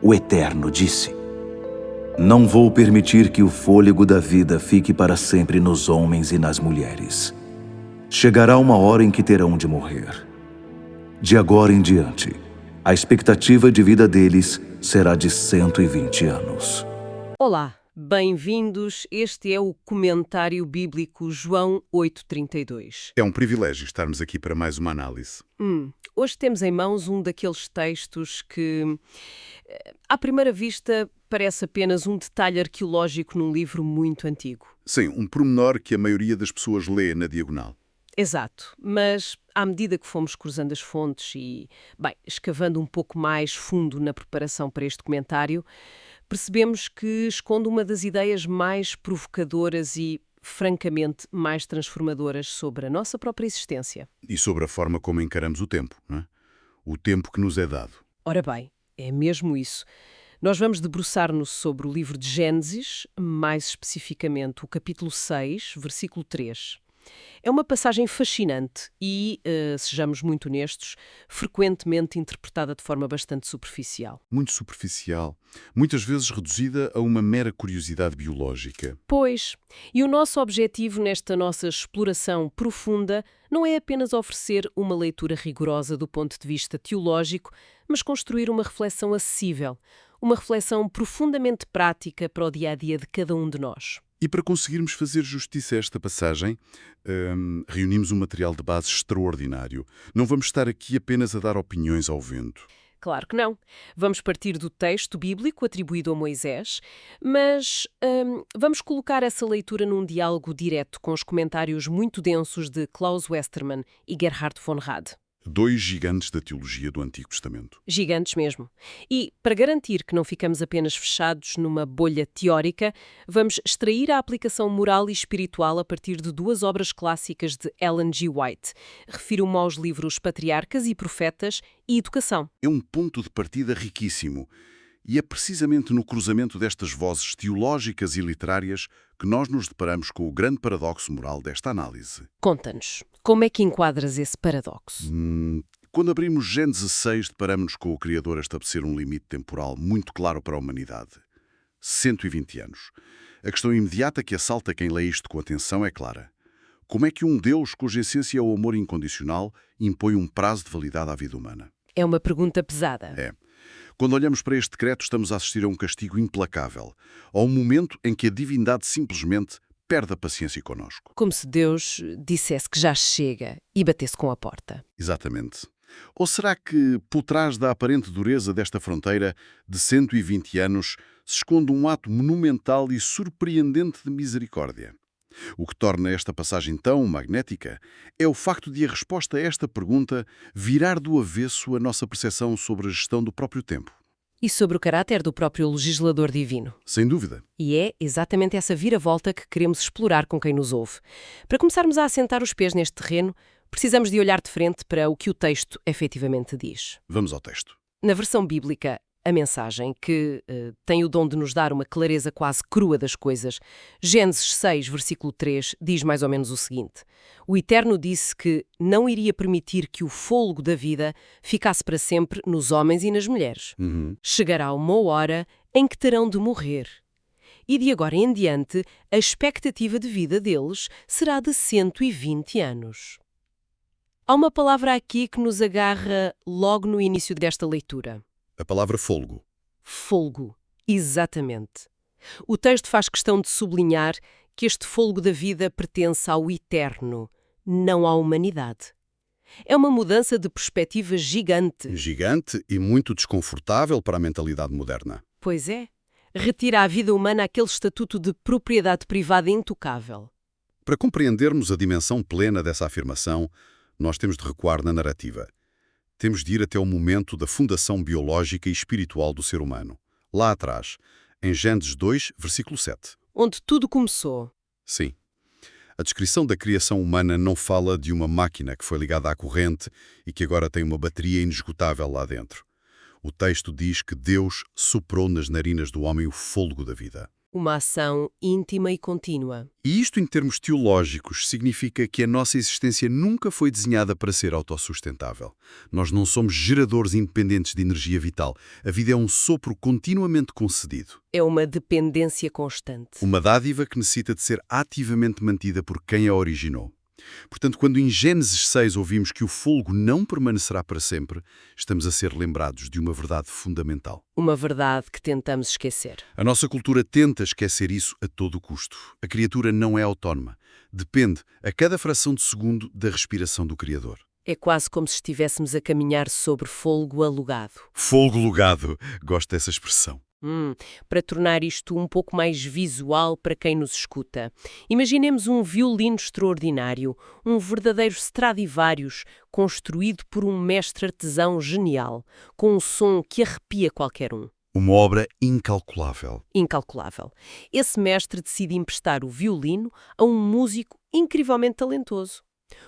o Eterno disse: Não vou permitir que o fôlego da vida fique para sempre nos homens e nas mulheres. Chegará uma hora em que terão de morrer. De agora em diante, a expectativa de vida deles será de 120 anos. Olá, bem-vindos. Este é o Comentário Bíblico João 8:32. É um privilégio estarmos aqui para mais uma análise. Hoje temos em mãos um daqueles textos que, à primeira vista, parece apenas um detalhe arqueológico num livro muito antigo. Sim, um pormenor que a maioria das pessoas lê na diagonal. Exato, mas à medida que fomos cruzando as fontes e, escavando um pouco mais fundo na preparação para este comentário, percebemos que esconde uma das ideias mais provocadoras e, francamente, mais transformadoras sobre a nossa própria existência. E sobre a forma como encaramos o tempo, não é? O tempo que nos é dado. Ora bem, é mesmo isso. Nós vamos debruçar-nos sobre o livro de Gênesis, mais especificamente o capítulo 6, versículo 3. É uma passagem fascinante e, sejamos muito honestos, frequentemente interpretada de forma bastante superficial. Muito superficial, muitas vezes reduzida a uma mera curiosidade biológica. Pois, e o nosso objetivo nesta nossa exploração profunda não é apenas oferecer uma leitura rigorosa do ponto de vista teológico, mas construir uma reflexão acessível, uma reflexão profundamente prática para o dia-a-dia de cada um de nós. E para conseguirmos fazer justiça a esta passagem, reunimos um material de base extraordinário. Não vamos estar aqui apenas a dar opiniões ao vento. Claro que não. Vamos partir do texto bíblico atribuído a Moisés, mas vamos colocar essa leitura num diálogo direto com os comentários muito densos de Klaus Westermann e Gerhard von Rad. Dois gigantes da teologia do Antigo Testamento. Gigantes mesmo. E, para garantir que não ficamos apenas fechados numa bolha teórica, vamos extrair a aplicação moral e espiritual a partir de duas obras clássicas de Ellen G. White. Refiro-me aos livros Patriarcas e Profetas e Educação. É um ponto de partida riquíssimo. E é precisamente no cruzamento destas vozes teológicas e literárias que nós nos deparamos com o grande paradoxo moral desta análise. Conta-nos, como é que enquadras esse paradoxo? Quando abrimos Gênesis 6, deparamos-nos com o Criador a estabelecer um limite temporal muito claro para a humanidade. 120 anos. A questão imediata que assalta quem lê isto com atenção é clara. Como é que um Deus, cuja essência é o amor incondicional, impõe um prazo de validade à vida humana? É uma pergunta pesada. É. Quando olhamos para este decreto, estamos a assistir a um castigo implacável, a um momento em que a divindade simplesmente perde a paciência connosco. Como se Deus dissesse que já chega e batesse com a porta. Exatamente. Ou será que, por trás da aparente dureza desta fronteira de 120 anos, se esconde um ato monumental e surpreendente de misericórdia? O que torna esta passagem tão magnética é o facto de a resposta a esta pergunta virar do avesso a nossa percepção sobre a gestão do próprio tempo. E sobre o caráter do próprio legislador divino. Sem dúvida. E é exatamente essa viravolta que queremos explorar com quem nos ouve. Para começarmos a assentar os pés neste terreno, precisamos de olhar de frente para o que o texto efetivamente diz. Vamos ao texto. Na versão bíblica, a mensagem, que tem o dom de nos dar uma clareza quase crua das coisas, Gênesis 6, versículo 3, diz mais ou menos o seguinte: O Eterno disse que não iria permitir que o fôlego da vida ficasse para sempre nos homens e nas mulheres. Chegará uma hora em que terão de morrer. E de agora em diante, a expectativa de vida deles será de 120 anos. Há uma palavra aqui que nos agarra logo no início desta leitura. A palavra fôlego. Fôlego, exatamente. O texto faz questão de sublinhar que este fôlego da vida pertence ao Eterno, não à humanidade. É uma mudança de perspectiva gigante. Gigante e muito desconfortável para a mentalidade moderna. Pois é. Retira à vida humana aquele estatuto de propriedade privada intocável. Para compreendermos a dimensão plena dessa afirmação, nós temos de recuar na narrativa. Temos de ir até o momento da fundação biológica e espiritual do ser humano. Lá atrás, em Gênesis 2, versículo 7. Onde tudo começou. Sim. A descrição da criação humana não fala de uma máquina que foi ligada à corrente e que agora tem uma bateria inesgotável lá dentro. O texto diz que Deus soprou nas narinas do homem o fôlego da vida. Uma ação íntima e contínua. E isto, em termos teológicos, significa que a nossa existência nunca foi desenhada para ser autossustentável. Nós não somos geradores independentes de energia vital. A vida é um sopro continuamente concedido. É uma dependência constante. Uma dádiva que necessita de ser ativamente mantida por quem a originou. Portanto, quando em Gênesis 6 ouvimos que o fogo não permanecerá para sempre, estamos a ser lembrados de uma verdade fundamental. Uma verdade que tentamos esquecer. A nossa cultura tenta esquecer isso a todo custo. A criatura não é autónoma. Depende, a cada fração de segundo, da respiração do Criador. É quase como se estivéssemos a caminhar sobre fogo alugado. Fogo lugado. Gosto dessa expressão. Para tornar isto um pouco mais visual para quem nos escuta. Imaginemos um violino extraordinário, um verdadeiro Stradivarius, construído por um mestre artesão genial, com um som que arrepia qualquer um. Uma obra incalculável. Incalculável. Esse mestre decide emprestar o violino a um músico incrivelmente talentoso.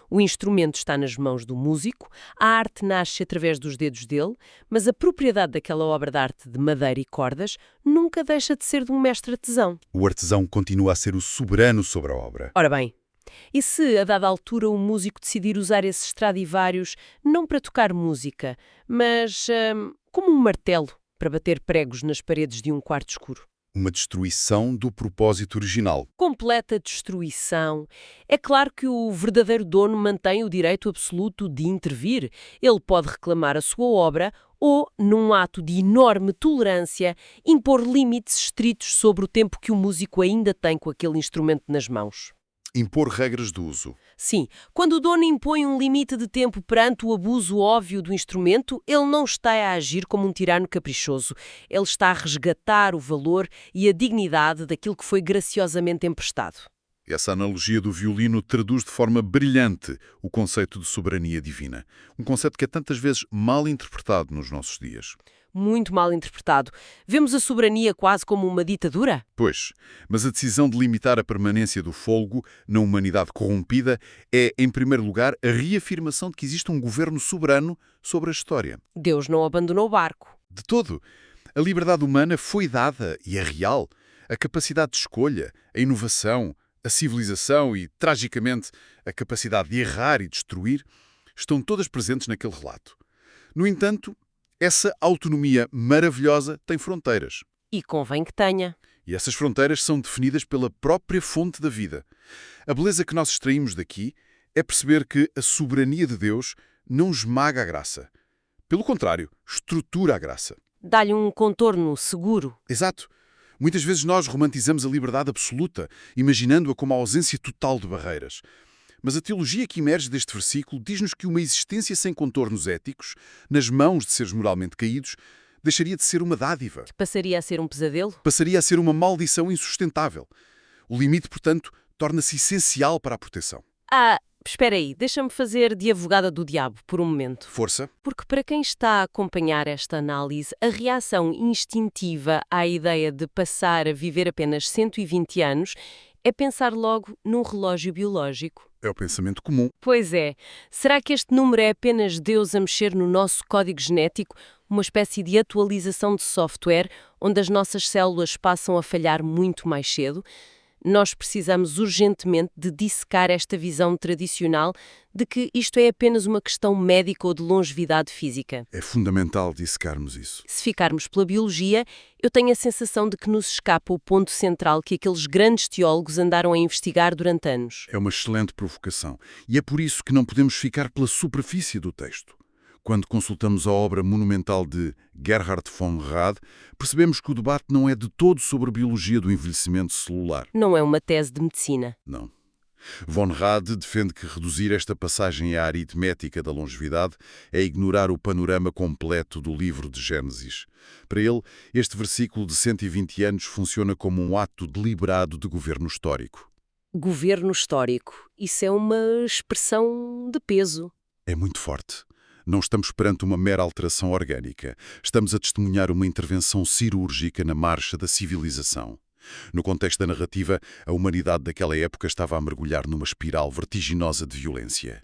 O instrumento está nas mãos do músico, a arte nasce através dos dedos dele, mas a propriedade daquela obra de arte de madeira e cordas nunca deixa de ser de um mestre artesão. O artesão continua a ser o soberano sobre a obra. Ora bem, e se a dada altura o músico decidir usar esses Stradivarius não para tocar música, mas como um martelo para bater pregos nas paredes de um quarto escuro? Uma destruição do propósito original. Completa destruição. É claro que o verdadeiro dono mantém o direito absoluto de intervir. Ele pode reclamar a sua obra ou, num ato de enorme tolerância, impor limites estritos sobre o tempo que o músico ainda tem com aquele instrumento nas mãos. Impor regras de uso. Sim, quando o dono impõe um limite de tempo perante o abuso óbvio do instrumento, ele não está a agir como um tirano caprichoso. Ele está a resgatar o valor e a dignidade daquilo que foi graciosamente emprestado. Essa analogia do violino traduz de forma brilhante o conceito de soberania divina. Um conceito que é tantas vezes mal interpretado nos nossos dias. Muito mal interpretado. Vemos a soberania quase como uma ditadura? Pois, mas a decisão de limitar a permanência do fogo na humanidade corrompida é, em primeiro lugar, a reafirmação de que existe um governo soberano sobre a história. Deus não abandonou o barco. De todo. A liberdade humana foi dada e é real. A capacidade de escolha, a inovação, a civilização e, tragicamente, a capacidade de errar e destruir estão todas presentes naquele relato. No entanto, essa autonomia maravilhosa tem fronteiras. E convém que tenha. E essas fronteiras são definidas pela própria fonte da vida. A beleza que nós extraímos daqui é perceber que a soberania de Deus não esmaga a graça. Pelo contrário, estrutura a graça. Dá-lhe um contorno seguro. Exato. Muitas vezes nós romantizamos a liberdade absoluta, imaginando-a como a ausência total de barreiras. Mas a teologia que emerge deste versículo diz-nos que uma existência sem contornos éticos, nas mãos de seres moralmente caídos, deixaria de ser uma dádiva. Passaria a ser um pesadelo? Passaria a ser uma maldição insustentável. O limite, portanto, torna-se essencial para a proteção. Espera aí, deixa-me fazer de advogada do diabo por um momento. Força. Porque para quem está a acompanhar esta análise, a reação instintiva à ideia de passar a viver apenas 120 anos é pensar logo num relógio biológico. É o pensamento comum. Pois é. Será que este número é apenas Deus a mexer no nosso código genético, uma espécie de atualização de software onde as nossas células passam a falhar muito mais cedo? Nós precisamos urgentemente de dissecar esta visão tradicional de que isto é apenas uma questão médica ou de longevidade física. É fundamental dissecarmos isso. Se ficarmos pela biologia, eu tenho a sensação de que nos escapa o ponto central que aqueles grandes teólogos andaram a investigar durante anos. É uma excelente provocação. E é por isso que não podemos ficar pela superfície do texto. Quando consultamos a obra monumental de Gerhard von Rad, percebemos que o debate não é de todo sobre a biologia do envelhecimento celular. Não é uma tese de medicina. Não. Von Rad defende que reduzir esta passagem à aritmética da longevidade é ignorar o panorama completo do livro de Gênesis. Para ele, este versículo de 120 anos funciona como um ato deliberado de governo histórico. Governo histórico. Isso é uma expressão de peso. É muito forte. Não estamos perante uma mera alteração orgânica. Estamos a testemunhar uma intervenção cirúrgica na marcha da civilização. No contexto da narrativa, a humanidade daquela época estava a mergulhar numa espiral vertiginosa de violência.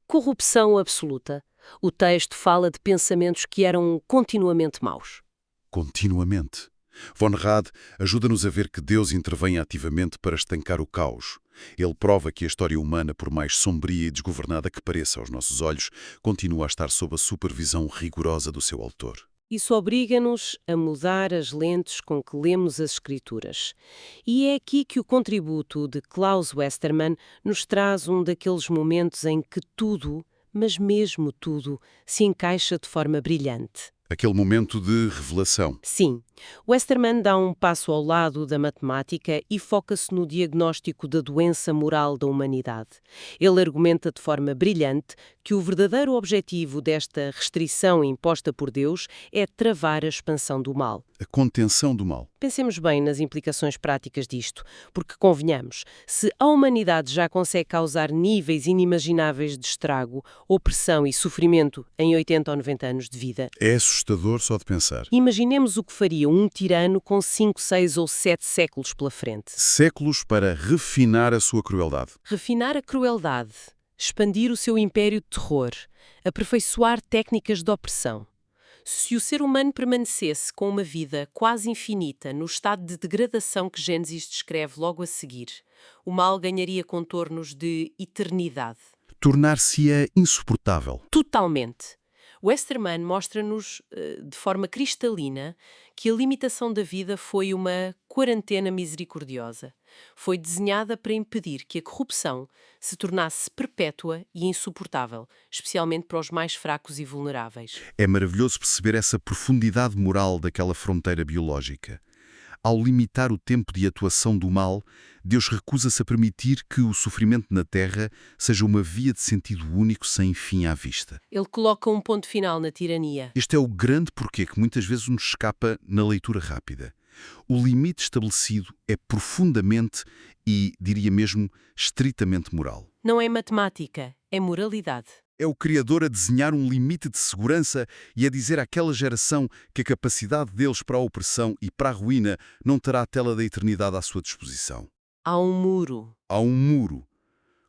Corrupção absoluta. O texto fala de pensamentos que eram continuamente maus. Continuamente. Von Rad ajuda-nos a ver que Deus intervém ativamente para estancar o caos. Ele prova que a história humana, por mais sombria e desgovernada que pareça aos nossos olhos, continua a estar sob a supervisão rigorosa do seu autor. Isso obriga-nos a mudar as lentes com que lemos as Escrituras. E é aqui que o contributo de Klaus Westermann nos traz um daqueles momentos em que tudo, mas mesmo tudo, se encaixa de forma brilhante. Aquele momento de revelação. Sim, Westermann dá um passo ao lado da matemática e foca-se no diagnóstico da doença moral da humanidade. Ele argumenta de forma brilhante que o verdadeiro objetivo desta restrição imposta por Deus é travar a expansão do mal. A contenção do mal. Pensemos bem nas implicações práticas disto, porque convenhamos, se a humanidade já consegue causar níveis inimagináveis de estrago, opressão e sofrimento em 80 ou 90 anos de vida, É assustador só de pensar. imaginemos o que faria um tirano com 5, 6 ou 7 séculos pela frente. Séculos para refinar a sua crueldade. Refinar a crueldade, expandir o seu império de terror, aperfeiçoar técnicas de opressão. Se o ser humano permanecesse com uma vida quase infinita no estado de degradação que Gênesis descreve logo a seguir, o mal ganharia contornos de eternidade. Tornar-se-á insuportável. Totalmente. Westermann mostra-nos, de forma cristalina, que a limitação da vida foi uma quarentena misericordiosa. Foi desenhada para impedir que a corrupção se tornasse perpétua e insuportável, especialmente para os mais fracos e vulneráveis. É maravilhoso perceber essa profundidade moral daquela fronteira biológica. Ao limitar o tempo de atuação do mal, Deus recusa-se a permitir que o sofrimento na Terra seja uma via de sentido único sem fim à vista. Ele coloca um ponto final na tirania. Este é o grande porquê que muitas vezes nos escapa na leitura rápida. O limite estabelecido é profundamente e, diria mesmo, estritamente moral. Não é matemática, é moralidade. É o Criador a desenhar um limite de segurança e a dizer àquela geração que a capacidade deles para a opressão e para a ruína não terá a tela da eternidade à sua disposição. Há um muro. Há um muro.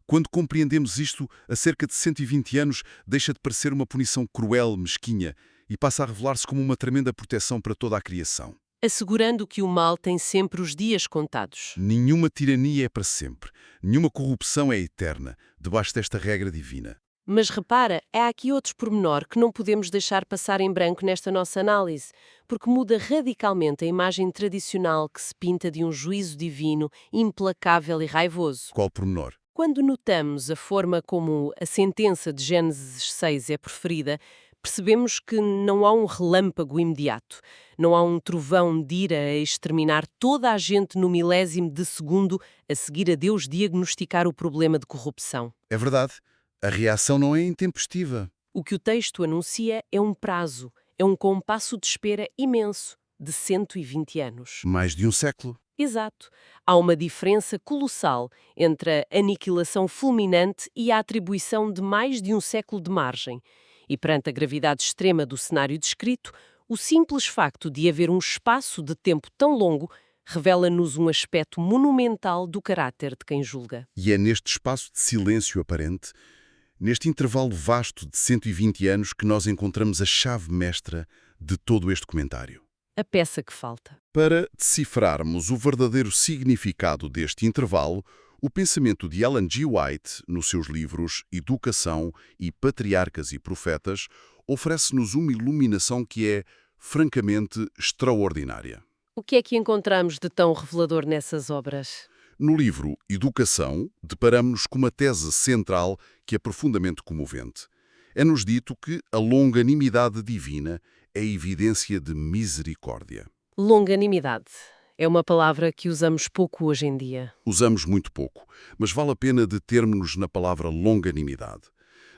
Quando compreendemos isto, há cerca de 120 anos, deixa de parecer uma punição cruel, mesquinha, e passa a revelar-se como uma tremenda proteção para toda a criação. Assegurando que o mal tem sempre os dias contados. Nenhuma tirania é para sempre. Nenhuma corrupção é eterna, debaixo desta regra divina. Mas repara, há aqui outro pormenor que não podemos deixar passar em branco nesta nossa análise, porque muda radicalmente a imagem tradicional que se pinta de um juízo divino, implacável e raivoso. Qual pormenor? Quando notamos a forma como a sentença de Gênesis 6 é proferida, percebemos que não há um relâmpago imediato, não há um trovão de ira a exterminar toda a gente no milésimo de segundo a seguir a Deus diagnosticar o problema de corrupção. É verdade. A reação não é intempestiva. O que o texto anuncia é um prazo, é um compasso de espera imenso, de 120 anos. Mais de um século. Exato. Há uma diferença colossal entre a aniquilação fulminante e a atribuição de mais de um século de margem. E perante a gravidade extrema do cenário descrito, o simples facto de haver um espaço de tempo tão longo revela-nos um aspecto monumental do caráter de quem julga. E é neste espaço de silêncio aparente, neste intervalo vasto de 120 anos, que nós encontramos a chave mestra de todo este comentário. A peça que falta. Para decifrarmos o verdadeiro significado deste intervalo, o pensamento de Ellen G. White, nos seus livros Educação e Patriarcas e Profetas, oferece-nos uma iluminação que é, francamente, extraordinária. O que é que encontramos de tão revelador nessas obras? No livro Educação, deparamos-nos com uma tese central que é profundamente comovente. É-nos dito que a longanimidade divina é evidência de misericórdia. Longanimidade. É uma palavra que usamos pouco hoje em dia. Usamos muito pouco, mas vale a pena determos-nos na palavra longanimidade.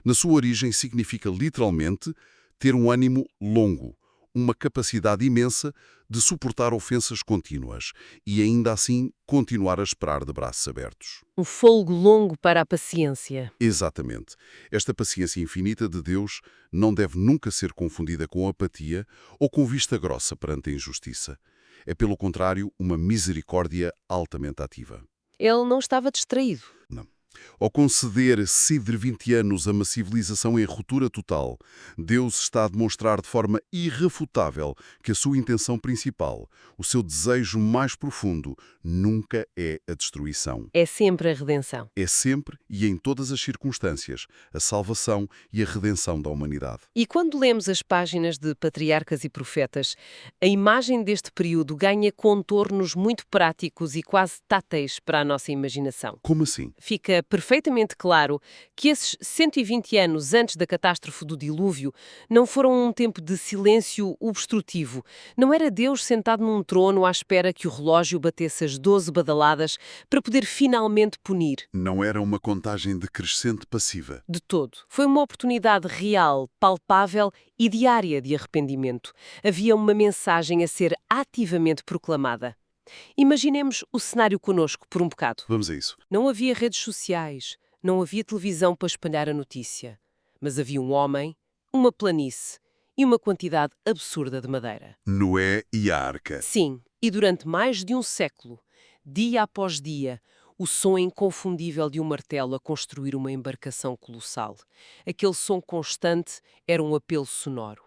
Na sua origem significa literalmente ter um ânimo longo, uma capacidade imensa de suportar ofensas contínuas e ainda assim continuar a esperar de braços abertos. Um fôlego longo para a paciência. Exatamente. Esta paciência infinita de Deus não deve nunca ser confundida com apatia ou com vista grossa perante a injustiça. É, pelo contrário, uma misericórdia altamente ativa. Ele não estava distraído. Não. Ao conceder 120 anos a uma civilização em ruptura total, Deus está a demonstrar de forma irrefutável que a sua intenção principal, o seu desejo mais profundo, nunca é a destruição. É sempre a redenção. É sempre e em todas as circunstâncias a salvação e a redenção da humanidade. E quando lemos as páginas de Patriarcas e Profetas, a imagem deste período ganha contornos muito práticos e quase táteis para a nossa imaginação. Como assim? Fica perfeitamente claro que esses 120 anos antes da catástrofe do dilúvio não foram um tempo de silêncio obstrutivo. Não era Deus sentado num trono à espera que o relógio batesse as 12 badaladas para poder finalmente punir. Não era uma contagem decrescente passiva. De todo. Foi uma oportunidade real, palpável e diária de arrependimento. Havia uma mensagem a ser ativamente proclamada. Imaginemos o cenário connosco por um bocado. Vamos a isso. Não havia redes sociais, não havia televisão para espalhar a notícia, mas havia um homem, uma planície e uma quantidade absurda de madeira. Noé e a arca. Sim, e durante mais de um século, dia após dia, o som inconfundível de um martelo a construir uma embarcação colossal. Aquele som constante era um apelo sonoro.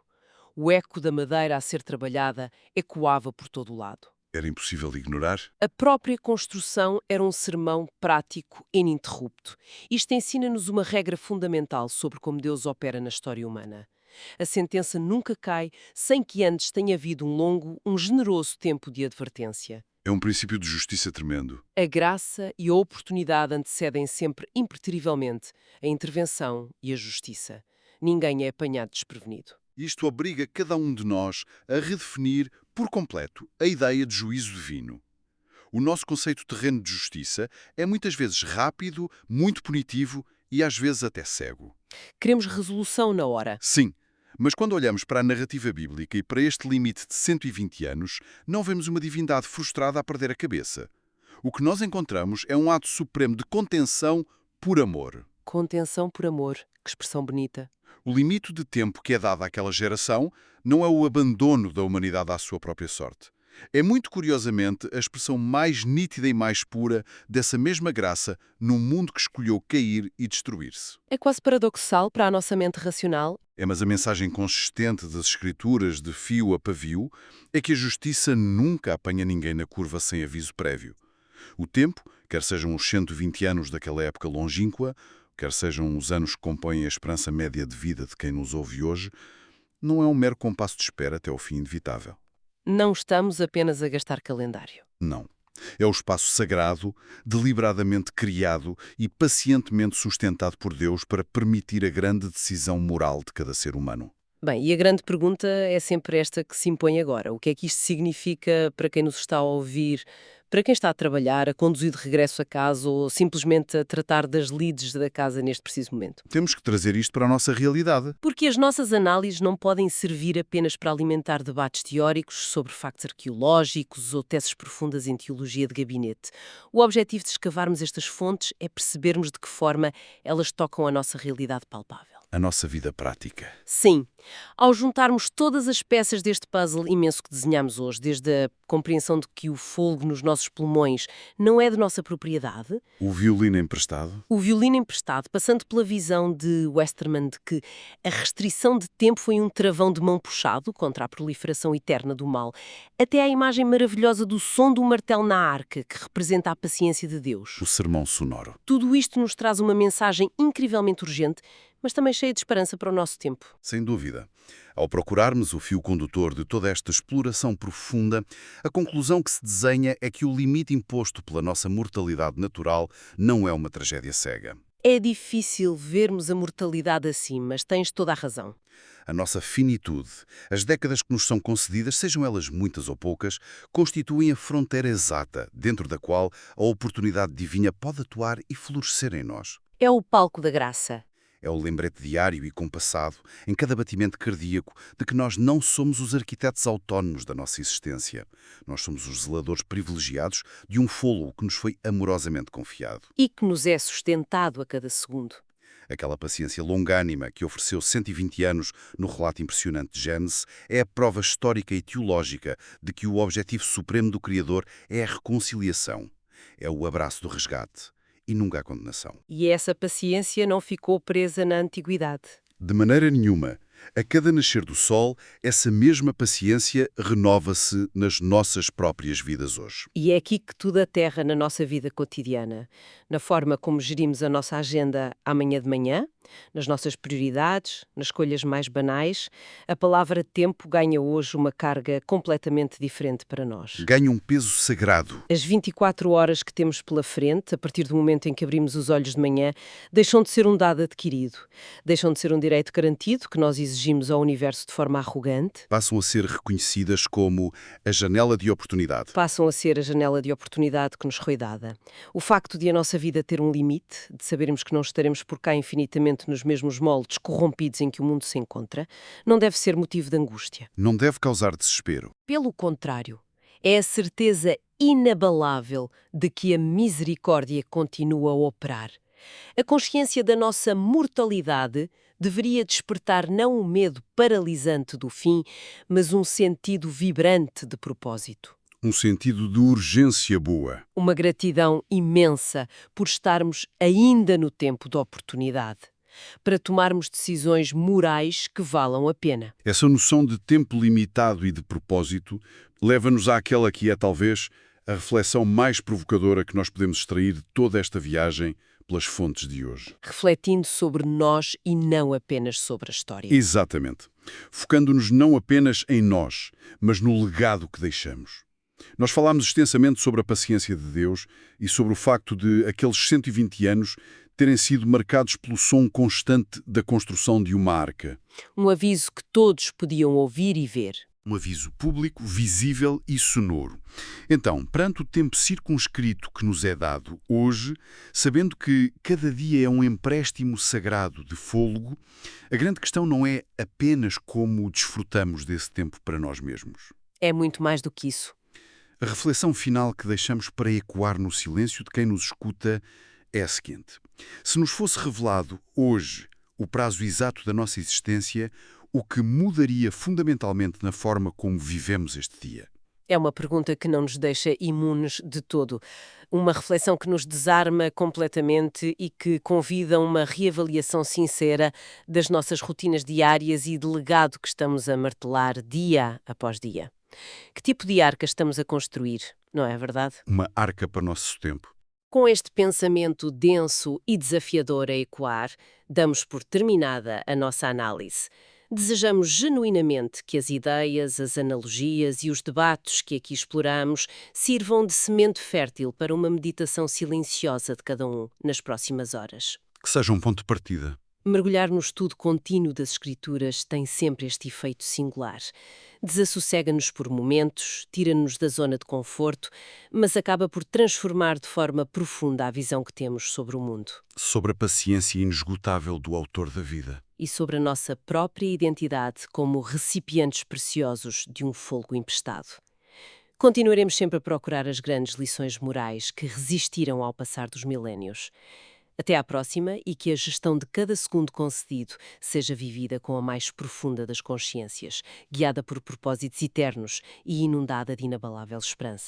O eco da madeira a ser trabalhada ecoava por todo o lado. Era impossível ignorar? A própria construção era um sermão prático ininterrupto. Isto ensina-nos uma regra fundamental sobre como Deus opera na história humana. A sentença nunca cai sem que antes tenha havido um longo, um generoso tempo de advertência. É um princípio de justiça tremendo. A graça e a oportunidade antecedem sempre impreterivelmente a intervenção e a justiça. Ninguém é apanhado desprevenido. Isto obriga cada um de nós a redefinir por completo a ideia de juízo divino. O nosso conceito terreno de justiça é muitas vezes rápido, muito punitivo e às vezes até cego. Queremos resolução na hora. Sim, mas quando olhamos para a narrativa bíblica e para este limite de 120 anos, não vemos uma divindade frustrada a perder a cabeça. O que nós encontramos é um ato supremo de contenção por amor. Contenção por amor. Que expressão bonita. O limite de tempo que é dado àquela geração não é o abandono da humanidade à sua própria sorte. É muito curiosamente a expressão mais nítida e mais pura dessa mesma graça num mundo que escolheu cair e destruir-se. É quase paradoxal para a nossa mente racional. Mas a mensagem consistente das Escrituras, de fio a pavio, é que a justiça nunca apanha ninguém na curva sem aviso prévio. O tempo, quer sejam os 120 anos daquela época longínqua, quer sejam os anos que compõem a esperança média de vida de quem nos ouve hoje, não é um mero compasso de espera até ao fim inevitável. Não estamos apenas a gastar calendário. Não. É o espaço sagrado, deliberadamente criado e pacientemente sustentado por Deus para permitir a grande decisão moral de cada ser humano. Bem, e a grande pergunta é sempre esta que se impõe agora. O que é que isto significa para quem nos está a ouvir, para quem está a trabalhar, a conduzir de regresso a casa ou simplesmente a tratar das lides da casa neste preciso momento? Temos que trazer isto para a nossa realidade. Porque as nossas análises não podem servir apenas para alimentar debates teóricos sobre factos arqueológicos ou teses profundas em teologia de gabinete. O objetivo de escavarmos estas fontes é percebermos de que forma elas tocam a nossa realidade palpável. A nossa vida prática. Sim. Ao juntarmos todas as peças deste puzzle imenso que desenhamos hoje, desde a compreensão de que o fôlego nos nossos pulmões não é de nossa propriedade, O violino emprestado. o violino emprestado, passando pela visão de Westermann de que a restrição de tempo foi um travão de mão puxado contra a proliferação eterna do mal, até à imagem maravilhosa do som do martelo na arca, que representa a paciência de Deus. O sermão sonoro. Tudo isto nos traz uma mensagem incrivelmente urgente, mas também cheia de esperança para o nosso tempo. Sem dúvida. Ao procurarmos o fio condutor de toda esta exploração profunda, a conclusão que se desenha é que o limite imposto pela nossa mortalidade natural não é uma tragédia cega. É difícil vermos a mortalidade assim, mas tens toda a razão. A nossa finitude, as décadas que nos são concedidas, sejam elas muitas ou poucas, constituem a fronteira exata dentro da qual a oportunidade divina pode atuar e florescer em nós. É o palco da graça. É o lembrete diário e compassado, em cada batimento cardíaco, de que nós não somos os arquitetos autónomos da nossa existência. Nós somos os zeladores privilegiados de um fôlego que nos foi amorosamente confiado. E que nos é sustentado a cada segundo. Aquela paciência longânima que ofereceu 120 anos no relato impressionante de Gênesis é a prova histórica e teológica de que o objetivo supremo do Criador é a reconciliação. É o abraço do resgate. e nunca a condenação. E essa paciência não ficou presa na antiguidade. De maneira nenhuma. A cada nascer do sol, essa mesma paciência renova-se nas nossas próprias vidas hoje. E é aqui que tudo aterra na nossa vida cotidiana, na forma como gerimos a nossa agenda amanhã de manhã, nas nossas prioridades, nas escolhas mais banais. A palavra tempo ganha hoje uma carga completamente diferente para nós. Ganha um peso sagrado. As 24 horas que temos pela frente, a partir do momento em que abrimos os olhos de manhã, deixam de ser um dado adquirido, deixam de ser um direito garantido que nós exigimos ao universo de forma arrogante. Passam a ser reconhecidas como a janela de oportunidade. Passam a ser a janela de oportunidade que nos foi dada. O facto de a nossa vida ter um limite, de sabermos que não estaremos por cá infinitamente nos mesmos moldes corrompidos em que o mundo se encontra, não deve ser motivo de angústia. Não deve causar desespero. Pelo contrário, é a certeza inabalável de que a misericórdia continua a operar. A consciência da nossa mortalidade deveria despertar não o medo paralisante do fim, mas um sentido vibrante de propósito. Um sentido de urgência boa. Uma gratidão imensa por estarmos ainda no tempo da oportunidade, para tomarmos decisões morais que valam a pena. Essa noção de tempo limitado e de propósito leva-nos àquela que é, talvez, a reflexão mais provocadora que nós podemos extrair de toda esta viagem pelas fontes de hoje. Refletindo sobre nós e não apenas sobre a história. Exatamente. Focando-nos não apenas em nós, mas no legado que deixamos. Nós falámos extensamente sobre a paciência de Deus e sobre o facto de aqueles 120 anos terem sido marcados pelo som constante da construção de uma arca. Um aviso que todos podiam ouvir e ver. Um aviso público, visível e sonoro. Então, perante o tempo circunscrito que nos é dado hoje, sabendo que cada dia é um empréstimo sagrado de fôlego, a grande questão não é apenas como desfrutamos desse tempo para nós mesmos. É muito mais do que isso. A reflexão final que deixamos para ecoar no silêncio de quem nos escuta é a seguinte. Se nos fosse revelado hoje o prazo exato da nossa existência, o que mudaria fundamentalmente na forma como vivemos este dia? É uma pergunta que não nos deixa imunes de todo. Uma reflexão que nos desarma completamente e que convida a uma reavaliação sincera das nossas rotinas diárias e de legado que estamos a martelar dia após dia. Que tipo de arca estamos a construir, não é verdade? Uma arca para o nosso tempo. Com este pensamento denso e desafiador a ecoar, damos por terminada a nossa análise. Desejamos genuinamente que as ideias, as analogias e os debates que aqui exploramos sirvam de semente fértil para uma meditação silenciosa de cada um nas próximas horas. Que seja um ponto de partida. Mergulhar no estudo contínuo das Escrituras tem sempre este efeito singular. Desassossega-nos por momentos, tira-nos da zona de conforto, mas acaba por transformar de forma profunda a visão que temos sobre o mundo. Sobre a paciência inesgotável do autor da vida. E sobre a nossa própria identidade como recipientes preciosos de um fôlego emprestado. Continuaremos sempre a procurar as grandes lições morais que resistiram ao passar dos milénios. Até à próxima e que a gestão de cada segundo concedido seja vivida com a mais profunda das consciências, guiada por propósitos eternos e inundada de inabalável esperança.